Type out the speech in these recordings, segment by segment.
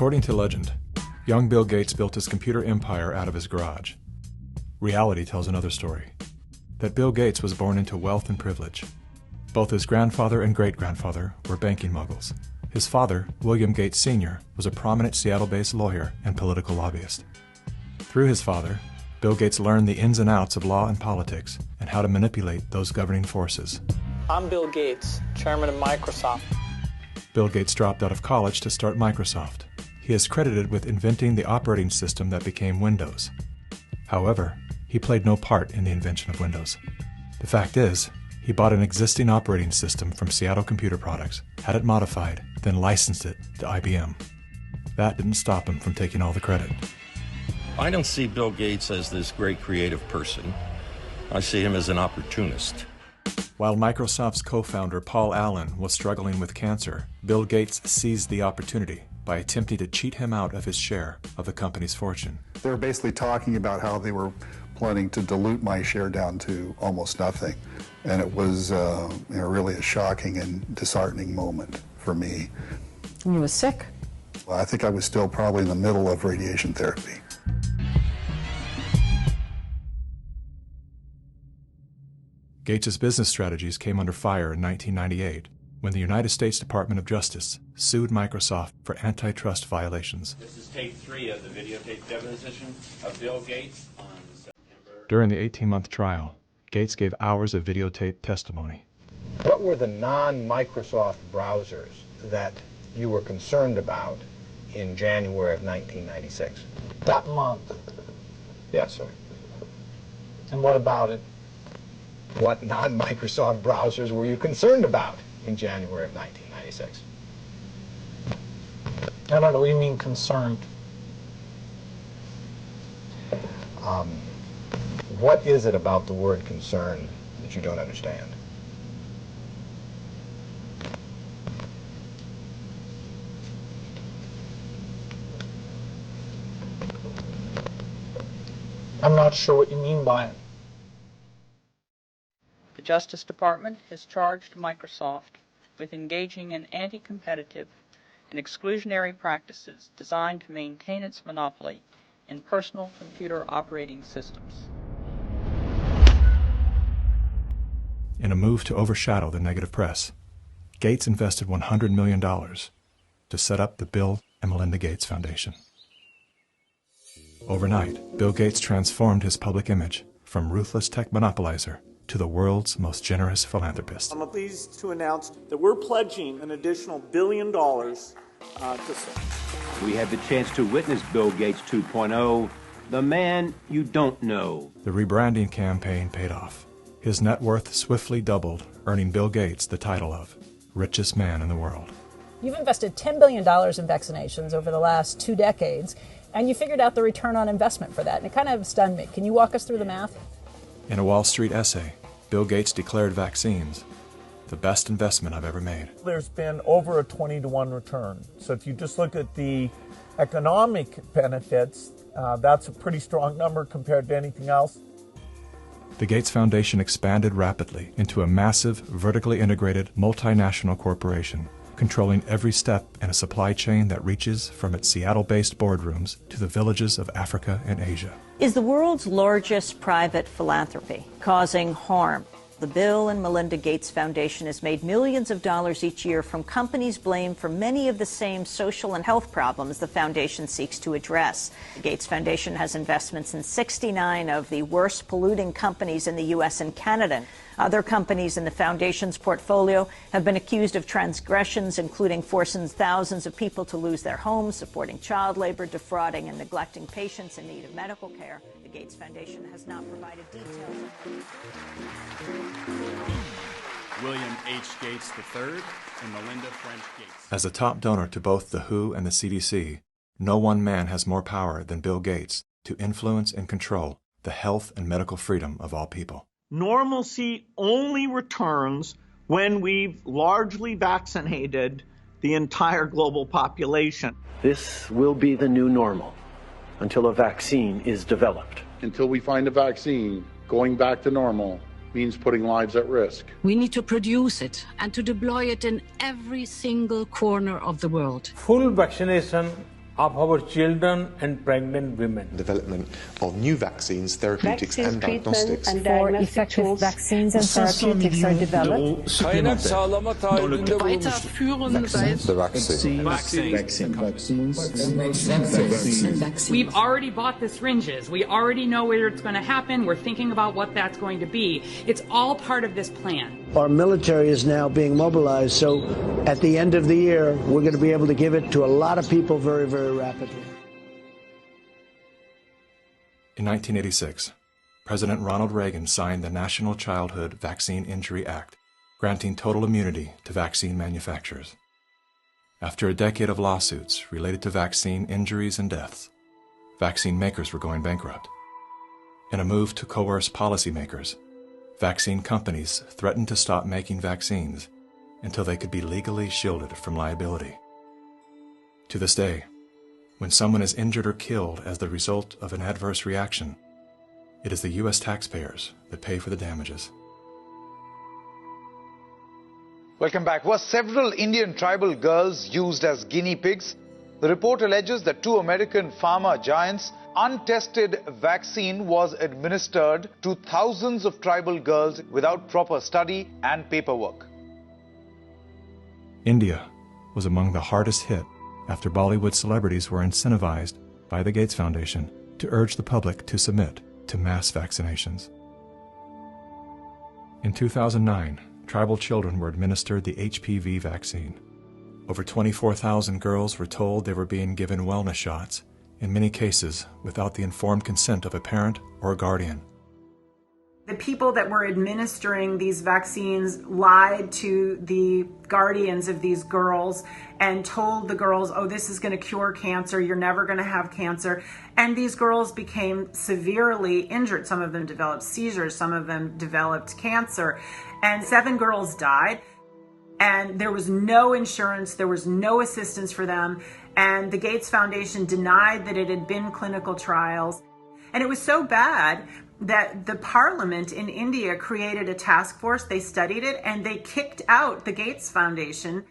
According to legend, young Bill Gates built his computer empire out of his garage. Reality tells another story, that Bill Gates was born into wealth and privilege. Both his grandfather and great-grandfather were banking moguls. His father, William Gates Sr., was a prominent Seattle-based lawyer and political lobbyist. Through his father, Bill Gates learned the ins and outs of law and politics and how to manipulate those governing forces. I'm Bill Gates, chairman of Microsoft. Bill Gates dropped out of college to start Microsoft. He is credited with inventing the operating system that became Windows. However, he played no part in the invention of Windows. The fact is, he bought an existing operating system from Seattle Computer Products, had it modified, then licensed it to IBM. That didn't stop him from taking all the credit. I don't see Bill Gates as this great creative person. I see him as an opportunist. While Microsoft's co-founder Paul Allen was struggling with cancer, Bill Gates seized the opportunity by attempting to cheat him out of his share of the company's fortune. They were basically talking about how they were planning to dilute my share down to almost nothing. And it was really a shocking and disheartening moment for me. And you were sick? Well, I think I was still probably in the middle of radiation therapy. Gates' business strategies came under fire in 1998 when the United States Department of Justice sued Microsoft for antitrust violations. This is tape 3 of the videotape deposition of Bill Gates on September. During the 18-month trial, Gates gave hours of videotape testimony. What were the non-Microsoft browsers that you were concerned about in January of 1996? That month. Yes, sir. And what about it? What non-Microsoft browsers were you concerned about in January of 1996? I don't know, what do you mean concerned? What is it about the word concern that you don't understand? I'm not sure what you mean by it. The Justice Department has charged Microsoft with engaging in anti-competitive and exclusionary practices designed to maintain its monopoly in personal computer operating systems. In a move to overshadow the negative press, Gates invested $100 million to set up the Bill and Melinda Gates Foundation. Overnight, Bill Gates transformed his public image from ruthless tech monopolizer to the world's most generous philanthropist. I'm pleased to announce that we're pledging an additional $1 billion to We had the chance to witness Bill Gates 2.0, the man you don't know. The rebranding campaign paid off. His net worth swiftly doubled, earning Bill Gates the title of richest man in the world. You've invested $10 billion in vaccinations over the last 2 decades, and you figured out the return on investment for that, and it kind of stunned me. Can you walk us through the math? In a Wall Street essay, Bill Gates declared vaccines the best investment I've ever made. There's been over a 20-to-1 return. So if you just look at the economic benefits, that's a pretty strong number compared to anything else. The Gates Foundation expanded rapidly into a massive, vertically integrated, multinational corporation, controlling every step in a supply chain that reaches from its Seattle-based boardrooms to the villages of Africa and Asia. Is the world's largest private philanthropy causing harm? The Bill and Melinda Gates Foundation has made millions of dollars each year from companies blamed for many of the same social and health problems the foundation seeks to address. The Gates Foundation has investments in 69 of the worst polluting companies in the U.S. and Canada. Other companies in the foundation's portfolio have been accused of transgressions, including forcing thousands of people to lose their homes, supporting child labor, defrauding and neglecting patients in need of medical care. The Gates Foundation has not provided details. William H. Gates III and Melinda French Gates. As a top donor to both the WHO and the CDC, no one man has more power than Bill Gates to influence and control the health and medical freedom of all people. Normalcy only returns when we've largely vaccinated the entire global population. This will be the new normal until a vaccine is developed. Until we find a vaccine, going back to normal means putting lives at risk. We need to produce it and to deploy it in every single corner of the world. Full vaccination of our children and pregnant women. Development of new vaccines, therapeutics and diagnostics. For effective vaccines and therapeutics are developed. We've already bought the syringes. We already know where it's going to happen. We're thinking about what that's going to be. It's all part of this plan. Our military is now being mobilized, so at the end of the year, we're going to be able to give it to a lot of people very, very rapidly. In 1986, President Ronald Reagan signed the National Childhood Vaccine Injury Act, granting total immunity to vaccine manufacturers. After a decade of lawsuits related to vaccine injuries and deaths, vaccine makers were going bankrupt. In a move to coerce policymakers, vaccine companies threatened to stop making vaccines until they could be legally shielded from liability. To this day, when someone is injured or killed as the result of an adverse reaction, it is the U.S. taxpayers that pay for the damages. Welcome back. Were several Indian tribal girls used as guinea pigs? The report alleges that 2 American pharma giants' untested vaccine was administered to thousands of tribal girls without proper study and paperwork. India was among the hardest hit after Bollywood celebrities were incentivized by the Gates Foundation to urge the public to submit to mass vaccinations. In 2009, tribal children were administered the HPV vaccine. Over 24,000 girls were told they were being given wellness shots, in many cases without the informed consent of a parent or a guardian. The people that were administering these vaccines lied to the guardians of these girls and told the girls, oh, this is going to cure cancer, you're never going to have cancer. And these girls became severely injured. Some of them developed seizures, some of them developed cancer, and 7 girls died. And there was no insurance, there was no assistance for them. And the Gates Foundation denied that it had been clinical trials. And it was so bad that the parliament in India created a task force, they studied it, and they kicked out the Gates Foundation.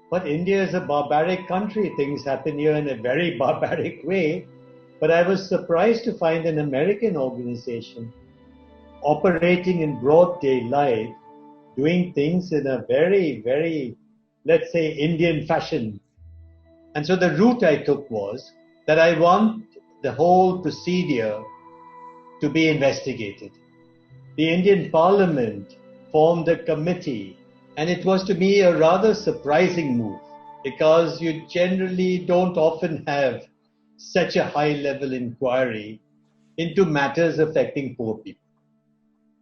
But India is a barbaric country. Things happen here in a very barbaric way. But I was surprised to find an American organization operating in broad daylight, doing things in a very, very, let's say, Indian fashion. And so the route I took was that I want the whole procedure to be investigated. The Indian Parliament formed a committee, and it was to me a rather surprising move because you generally don't often have such a high-level inquiry into matters affecting poor people.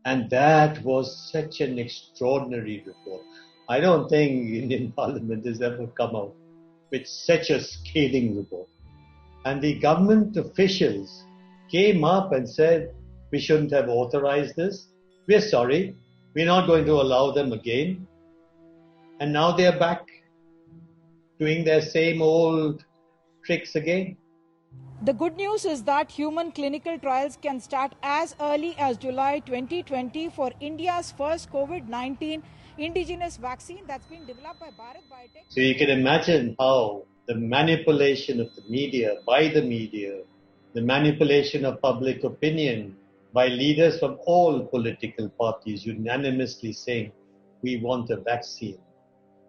And that was such an extraordinary report. I don't think Indian Parliament has ever come out with such a scathing report. And the government officials came up and said, we shouldn't have authorized this. We're sorry. We're not going to allow them again. And now they're back doing their same old tricks again. The good news is that human clinical trials can start as early as July 2020 for India's first COVID-19 indigenous vaccine that's been developed by Bharat Biotech. So you can imagine how the manipulation of the media, by the media, the manipulation of public opinion by leaders from all political parties unanimously saying, we want a vaccine.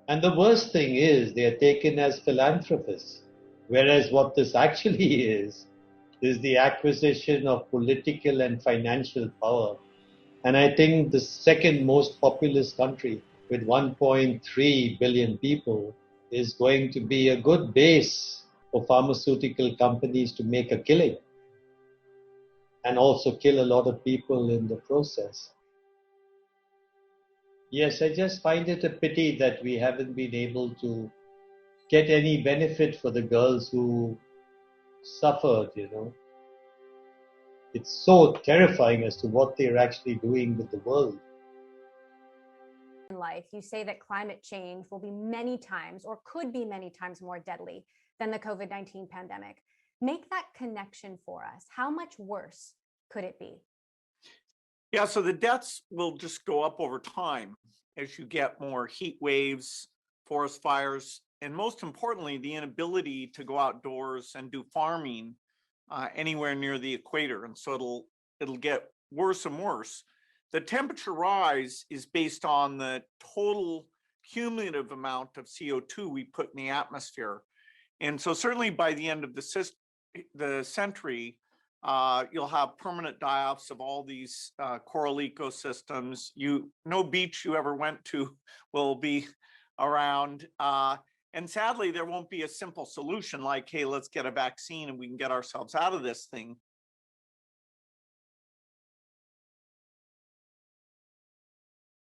And the worst thing is they are taken as philanthropists, whereas what this actually is the acquisition of political and financial power. And I think the second most populous country with 1.3 billion people is going to be a good base for pharmaceutical companies to make a killing and also kill a lot of people in the process. Yes, I just find it a pity that we haven't been able to get any benefit for the girls who suffered, It's so terrifying as to what they're actually doing with the world. In life, you say that climate change will be many times or could be many times more deadly than the COVID-19 pandemic. Make that connection for us. How much worse could it be? Yeah, so the deaths will just go up over time as you get more heat waves, forest fires, and most importantly, the inability to go outdoors and do farming anywhere near the equator. And so it'll get worse and worse. The temperature rise is based on the total cumulative amount of CO2 we put in the atmosphere. And so certainly by the end of the century, you'll have permanent die-offs of all these coral ecosystems. No beach you ever went to will be around. And sadly, there won't be a simple solution like, hey, let's get a vaccine and we can get ourselves out of this thing.